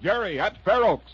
Jerry at Fair Oaks.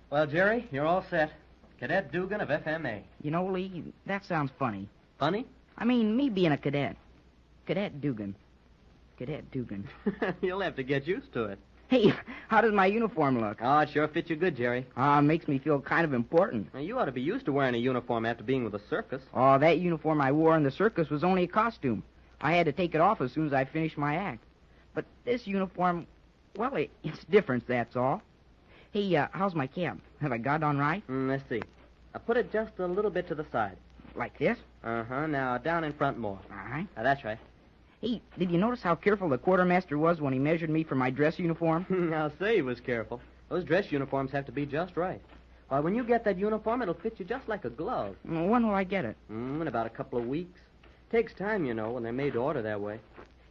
Well, Jerry, you're all set. Cadet Dugan of FMA. You know, Lee, that sounds funny. Funny? I mean, me being a cadet. Cadet Dugan. Cadet Dugan. You'll have to get used to it. Hey, how does my uniform look? Oh, it sure fits you good, Jerry. Makes me feel kind of important. Now, you ought to be used to wearing a uniform after being with the circus. Oh, that uniform I wore in the circus was only a costume. I had to take it off as soon as I finished my act. But this uniform, well, it's different, that's all. Hey, how's my cap? Have I got it on right? Let's see. I put it just a little bit to the side. Like this? Uh-huh. Now, down in front more. All right. That's right. Hey, did you notice how careful the quartermaster was when he measured me for my dress uniform? I'll say he was careful. Those dress uniforms have to be just right. Why, when you get that uniform, it'll fit you just like a glove. When will I get it? In about a couple of weeks. Takes time, you know, when they're made to order that way.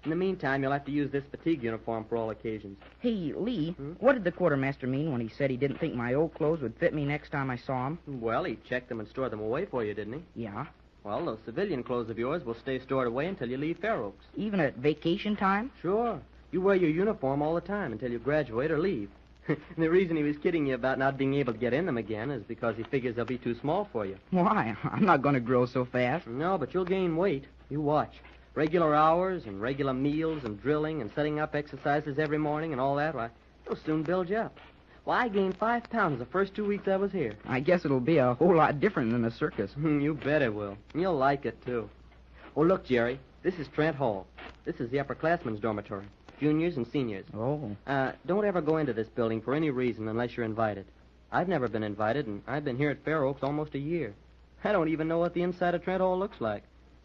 In the meantime, you'll have to use this fatigue uniform for all occasions. Hey, Lee, what did the quartermaster mean when he said he didn't think my old clothes would fit me next time I saw him? Well, he checked them and stored them away for you, didn't he? Yeah. Well, those civilian clothes of yours will stay stored away until you leave Fair Oaks. Even at vacation time? Sure. You wear your uniform all the time until you graduate or leave. And the reason he was kidding you about not being able to get in them again is because he figures they'll be too small for you. Why? I'm not going to grow so fast. No, but you'll gain weight. You watch. Regular hours and regular meals and drilling and setting up exercises every morning and all that, why, it'll soon build you up. Well, I gained 5 pounds the first 2 weeks I was here. I guess it'll be a whole lot different than the circus. You bet it will. You'll like it, too. Oh, look, Jerry, this is Trent Hall. This is the upperclassmen's dormitory, juniors and seniors. Oh. Don't ever go into this building for any reason unless you're invited. I've never been invited, and I've been here at Fair Oaks almost a year. I don't even know what the inside of Trent Hall looks like.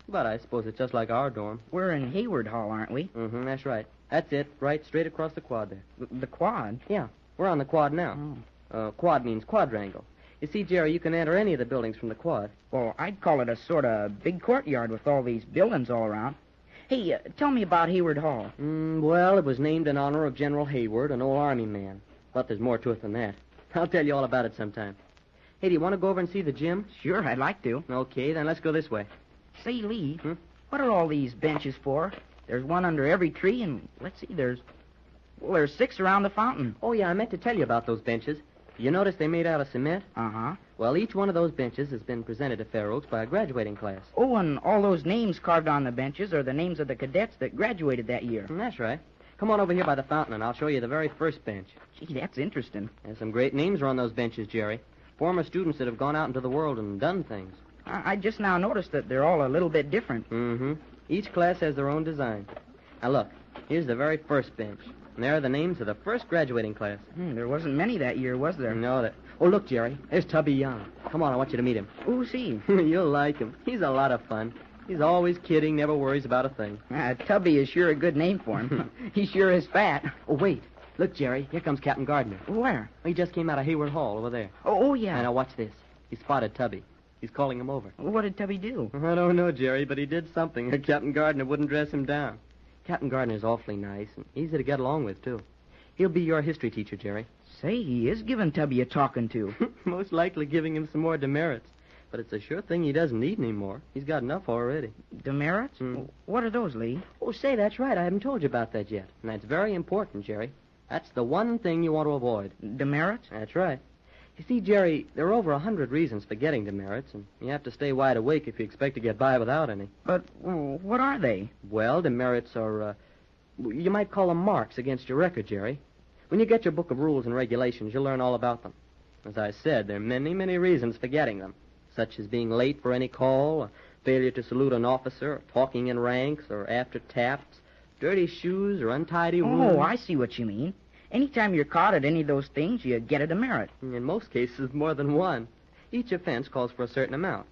But I suppose it's just like our dorm. We're in Hayward Hall, aren't we? That's right. That's it, right straight across the quad there. The quad? Yeah, we're on the quad now. Quad means quadrangle. You see, Jerry, you can enter any of the buildings from the quad. Well, I'd call it a sort of big courtyard with all these buildings all around. Hey, tell me about Hayward Hall. Well, it was named in honor of General Hayward, an old Army man. But there's more to it than that. I'll tell you all about it sometime. Hey, do you want to go over and see the gym? Sure, I'd like to. Okay, then let's go this way. Say, Lee, what are all these benches for? There's one under every tree, and let's see, there's 6 around the fountain. Oh, yeah, I meant to tell you about those benches. You notice they're made out of cement? Uh-huh. Well, each one of those benches has been presented to Fair Oaks by a graduating class. Oh, and all those names carved on the benches are the names of the cadets that graduated that year. That's right. Come on over here by the fountain, and I'll show you the very first bench. Gee, that's interesting. There's some great names are on those benches, Jerry. Former students that have gone out into the world and done things. I just now noticed that they're all a little bit different. Each class has their own design. Now, look, here's the very first bench. And there are the names of the first graduating class. There wasn't many that year, was there? No, Oh, look, Jerry. There's Tubby Young. Come on, I want you to meet him. Who's he? You'll like him. He's a lot of fun. He's always kidding, never worries about a thing. Tubby is sure a good name for him. He sure is fat. Oh, wait. Look, Jerry, here comes Captain Gardner. Where? He just came out of Hayward Hall over there. Oh, yeah. And now watch this. He spotted Tubby. He's calling him over. What did Tubby do? I don't know, Jerry, but he did something. Captain Gardner wouldn't dress him down. Captain Gardner's awfully nice and easy to get along with, too. He'll be your history teacher, Jerry. Say, he is giving Tubby a talking to. Most likely giving him some more demerits. but it's a sure thing he doesn't need any more. He's got enough already. Demerits? Hmm. What are those, Lee? Oh, say, that's right. I haven't told you about that yet. And that's very important, Jerry. That's the one thing you want to avoid. Demerits? That's right. You see, Jerry, there are over 100 reasons for getting demerits, and you have to stay wide awake if you expect to get by without any. But what are they? Well, demerits are, you might call them marks against your record, Jerry. When you get your book of rules and regulations, you'll learn all about them. As I said, there are many, many reasons for getting them, such as being late for any call, or failure to salute an officer, or talking in ranks, or after taps, dirty shoes, or untidy rooms. Oh, I see what you mean. Anytime you're caught at any of those things, you get a demerit. In most cases, more than one. Each offense calls for a certain amount.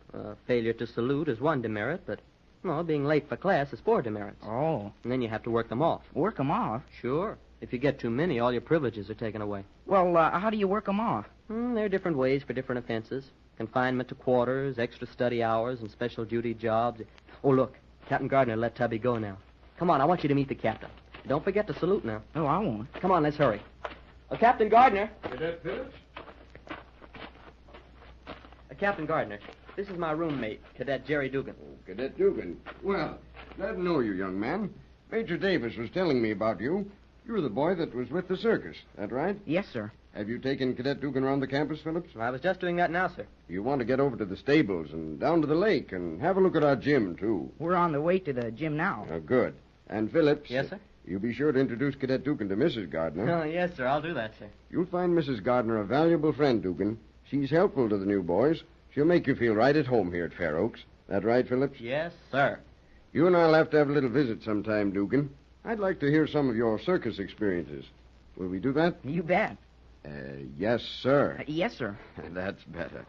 Failure to salute is one demerit, but, well, being late for class is 4 demerits. Oh. And then you have to work them off. Work them off? Sure. If you get too many, all your privileges are taken away. Well, how do you work them off? There are different ways for different offenses. Confinement to quarters, extra study hours, and special duty jobs. Oh, look, Captain Gardner let Tubby go now. Come on, I want you to meet the captain. Don't forget to salute now. Oh, I won't. Come on, let's hurry. Captain Gardner. Cadet Phillips? Captain Gardner, this is my roommate, Cadet Jerry Dugan. Oh, Cadet Dugan. Well, glad to know you, young man. Major Davis was telling me about you. You're the boy that was with the circus, that right? Yes, sir. Have you taken Cadet Dugan around the campus, Phillips? I was just doing that now, sir. You want to get over to the stables and down to the lake and have a look at our gym, too. We're on the way to the gym now. Good. And, Phillips... Yes, sir? You be sure to introduce Cadet Dugan to Mrs. Gardner. Oh, yes, sir. I'll do that, sir. You'll find Mrs. Gardner a valuable friend, Dugan. She's helpful to the new boys. She'll make you feel right at home here at Fair Oaks. That right, Phillips? Yes, sir. You and I'll have to have a little visit sometime, Dugan. I'd like to hear some of your circus experiences. Will we do that? You bet. Yes, sir. Yes, sir. That's better.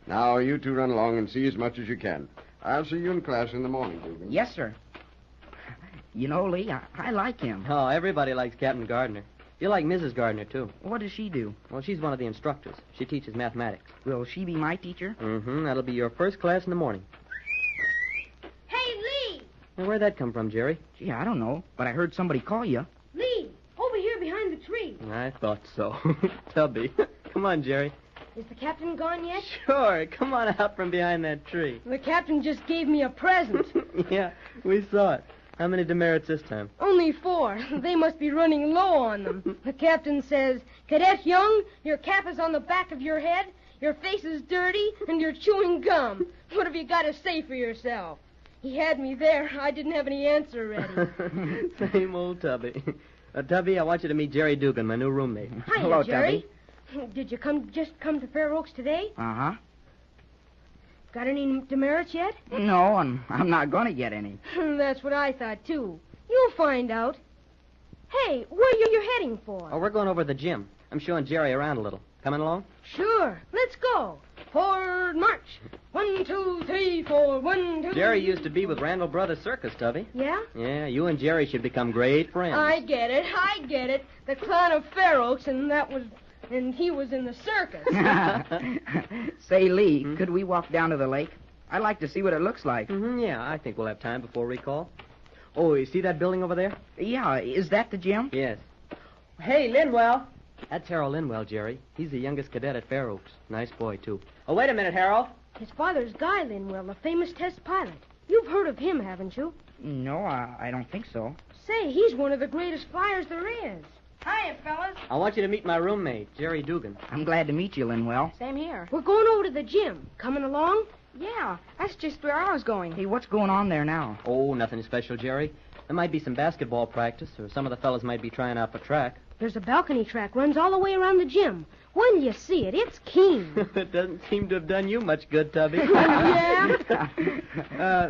Now, you two run along and see as much as you can. I'll see you in class in the morning, Dugan. Yes, sir. You know, Lee, I like him. Oh, everybody likes Captain Gardner. You like Mrs. Gardner, too. What does she do? Well, she's one of the instructors. She teaches mathematics. Will she be my teacher? Mm-hmm. That'll be your first class in the morning. Hey, Lee! Now, where'd that come from, Jerry? Gee, I don't know, but I heard somebody call you. Lee! Over here behind the tree. I thought so. Tubby. Come on, Jerry. Is the captain gone yet? Sure. Come on out from behind that tree. The captain just gave me a present. Yeah, we saw it. How many demerits this time? Only 4. They must be running low on them. The captain says, Cadet Young, your cap is on the back of your head, your face is dirty, and you're chewing gum. What have you got to say for yourself? He had me there. I didn't have any answer ready. Same old Tubby. Tubby, I want you to meet Jerry Dugan, my new roommate. Hiya, Hello, Jerry. Did you just come to Fair Oaks today? Uh-huh. Got any demerits yet? No, and I'm not going to get any. That's what I thought, too. You'll find out. Hey, where are you heading for? Oh, we're going over to the gym. I'm showing Jerry around a little. Coming along? Sure. Let's go. Forward march. 1, 2, 3, 4. 1, 2. Jerry used to be with Randall Brothers Circus, Tubby. Yeah? Yeah, you and Jerry should become great friends. I get it. The clown of Fair Oaks, and he was in the circus. Say, Lee, could we walk down to the lake? I'd like to see what it looks like. Mm-hmm, yeah, I think we'll have time before recall. Oh, you see that building over there? Yeah, is that the gym? Yes. Hey, Linwell. That's Harold Linwell, Jerry. He's the youngest cadet at Fair Oaks. Nice boy, too. Oh, wait a minute, Harold. His father's Guy Linwell, the famous test pilot. You've heard of him, haven't you? No, I don't think so. Say, he's one of the greatest flyers there is. Hiya, fellas. I want you to meet my roommate, Jerry Dugan. I'm glad to meet you, Linwell. Same here. We're going over to the gym. Coming along? Yeah, that's just where I was going. Hey, what's going on there now? Oh, nothing special, Jerry. There might be some basketball practice, or some of the fellas might be trying out for track. There's a balcony track runs all the way around the gym. When you see it, it's keen. It doesn't seem to have done you much good, Tubby. Yeah?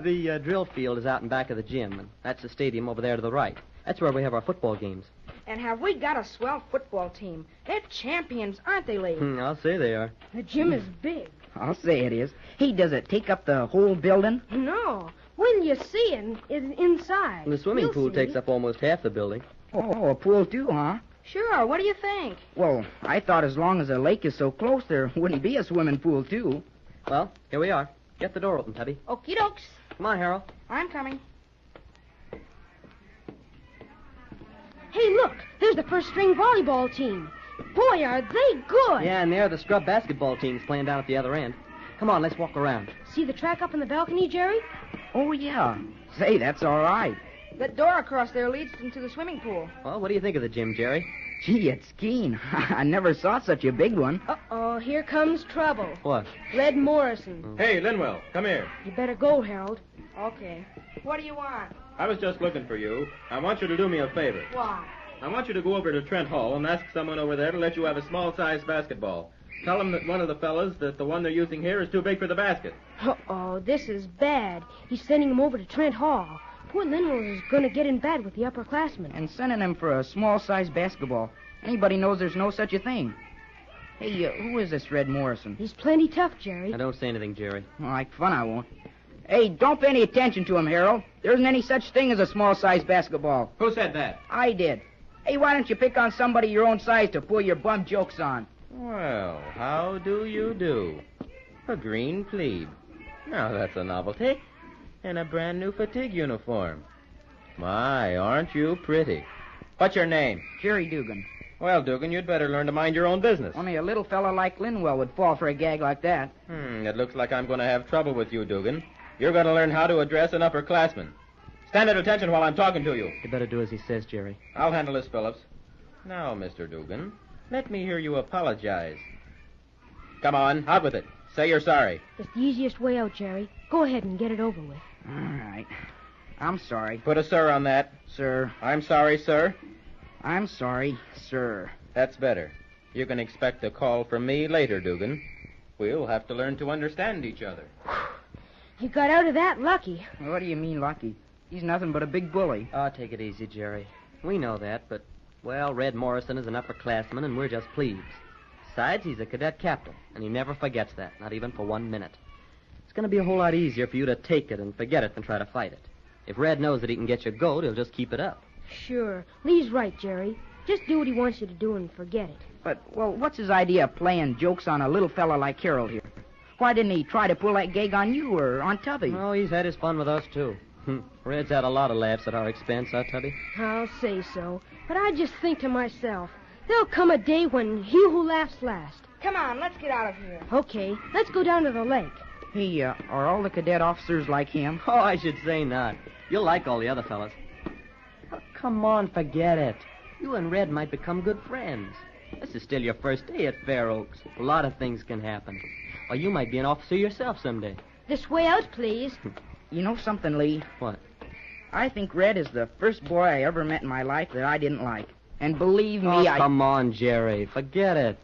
The drill field is out in back of the gym, and that's the stadium over there to the right. That's where we have our football games. And have we got a swell football team? They're champions, aren't they, Lee? I'll say they are. The gym is big. I'll say it is. Hey, does it take up the whole building? No. When you see it inside. And the swimming You'll pool see. takes up almost half the building. Oh, a pool too, huh? Sure, what do you think? Well, I thought as long as the lake is so close, there wouldn't be a swimming pool, too. Well, here we are. Get the door open, Tubby. Okie dokes. Come on, Harold. I'm coming. Hey, look. There's the first-string volleyball team. Boy, are they good. Yeah, and there are the scrub basketball teams playing down at the other end. Come on, let's walk around. See the track up in the balcony, Jerry? Oh, yeah. Say, that's all right. That door across there leads into the swimming pool. Well, what do you think of the gym, Jerry? Gee, it's keen. I never saw such a big one. Uh-oh, here comes trouble. What? Red Morrison. Hey, Linwell, come here. You better go, Harold. Okay. What do you want? I was just looking for you. I want you to do me a favor. Why? I want you to go over to Trent Hall and ask someone over there to let you have a small-sized basketball. Tell them that one of the fellas that the one they're using here is too big for the basket. Uh-oh, this is bad. He's sending him over to Trent Hall. Poor Linwell is going to get in bad with the upperclassmen. And sending him for a small-sized basketball. Anybody knows there's no such a thing. Hey, who is this Red Morrison? He's plenty tough, Jerry. Now, don't say anything, Jerry. Well, like fun, I won't. Hey, don't pay any attention to him, Harold. There isn't any such thing as a small-sized basketball. Who said that? I did. Hey, why don't you pick on somebody your own size to pull your bum jokes on? Well, how do you do? A green plebe. Now that's a novelty. And a brand new fatigue uniform. My, aren't you pretty? What's your name? Jerry Dugan. Well, Dugan, you'd better learn to mind your own business. Only a little fella like Linwell would fall for a gag like that. It looks like I'm going to have trouble with you, Dugan. You're going to learn how to address an upperclassman. Stand at attention while I'm talking to you. You better do as he says, Jerry. I'll handle this, Phillips. Now, Mr. Dugan, let me hear you apologize. Come on, out with it. Say you're sorry. It's the easiest way out, Jerry. Go ahead and get it over with. All right. I'm sorry, Put a sir on that. sir. I'm sorry, sir. I'm sorry, sir. That's better. You can expect a call from me later, Dugan. We'll have to learn to understand each other. You got out of that lucky. What do you mean, lucky? He's nothing but a big bully. Oh, take it easy, Jerry. We know that, but, well, Red Morrison is an upperclassman, and we're just plebes. Besides, he's a cadet captain, and he never forgets that, not even for 1 minute. It's going to be a whole lot easier for you to take it and forget it than try to fight it. If Red knows that he can get your goat, he'll just keep it up. Sure. Lee's right, Jerry. Just do what he wants you to do and forget it. But, well, what's his idea of playing jokes on a little fella like Harold here? Why didn't he try to pull that gag on you or on Tubby? Oh, he's had his fun with us, too. Red's had a lot of laughs at our expense, huh, Tubby? I'll say so. But I just think to myself, there'll come a day when he who laughs last. Come on, let's get out of here. Okay, let's go down to the lake. Hey, are all the cadet officers like him? Oh, I should say not. You'll like all the other fellas. Oh, come on, forget it. You and Red might become good friends. This is still your first day at Fair Oaks. A lot of things can happen. Or you might be an officer yourself someday. This way out, please. You know something, Lee? What? I think Red is the first boy I ever met in my life that I didn't like. And believe me, Oh, come on, Jerry. Forget it.